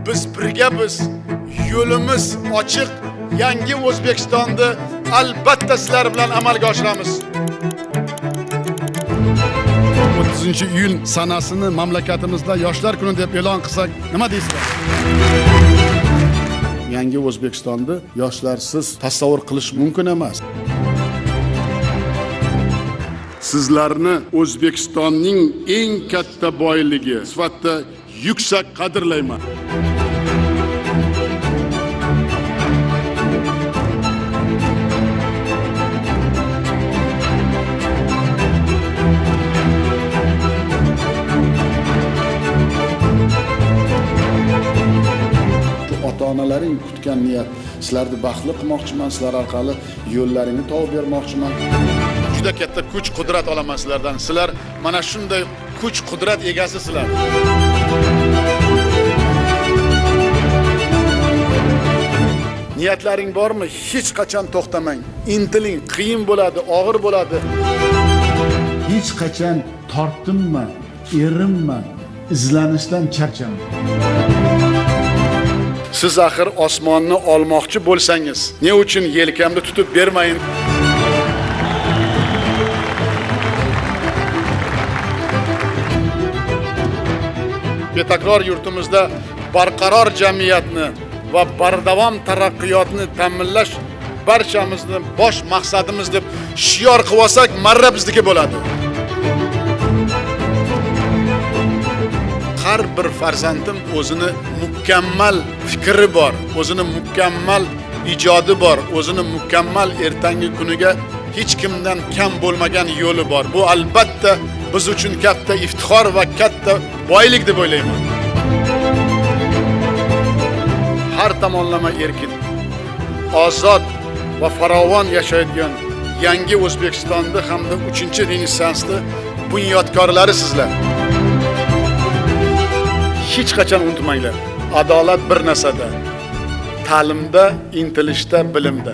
biz birgamiz, yo'limiz ochiq. Yangi O'zbekistonni albatta sizlar bilan amalga oshiramiz. 30-iyul sanasini mamlakatimizda yoshlar kuni deb e'lon qilsak, nima deysizlar? Yangi O'zbekistonni yoshlarsiz tasavvur qilish mumkin emas. Sizlarni O'zbekistonning eng katta boyligi sifatida yuksak qadrlayman. Ota-onalaring kutgan niyat, sizlarni baxtli qilmoqchiman, sizlar orqali yo'llaringni topib bermoqchiman. Juda katta kuch-qudrat olaman sizlardan. Sizlar mana shunday kuch-qudrat egasisizlar. Niyatlaring bormi? Hech qachon to'xtamang. Intiling, qiyin bo'ladi, og'ir bo'ladi. Hech qachon tortinma, erinma, izlanishdan charchama. Siz axir osmonni olmoqchi bo'lsangiz, ne uchun yelkamni tutib bermayin? Betakror yurtimizda barqaror jamiyatni va bardavom taraqqiyotni ta'minlash barchamizni bosh maqsadimiz deb shior qilib olsak, marra bizniki bo'ladi. Har bir farzandim o'zini mukammal fikri bor, o'zini mukammal ijodi bor, o'zini mukammal ertangi kuniga hech kimdan kam bo'lmagan yo'li bor. Bu albatta biz uchun katta iftixor va katta boylik deb o'ylayman. Har tomonlama erkin, ozod va farovon yashaydigan yangi O'zbekistonni hamda 3-renessansni bunyodkorlari sizlar. Hech qachon unutmanglar. Adolat bir narsada, ta'limda, intilishda, bilimda.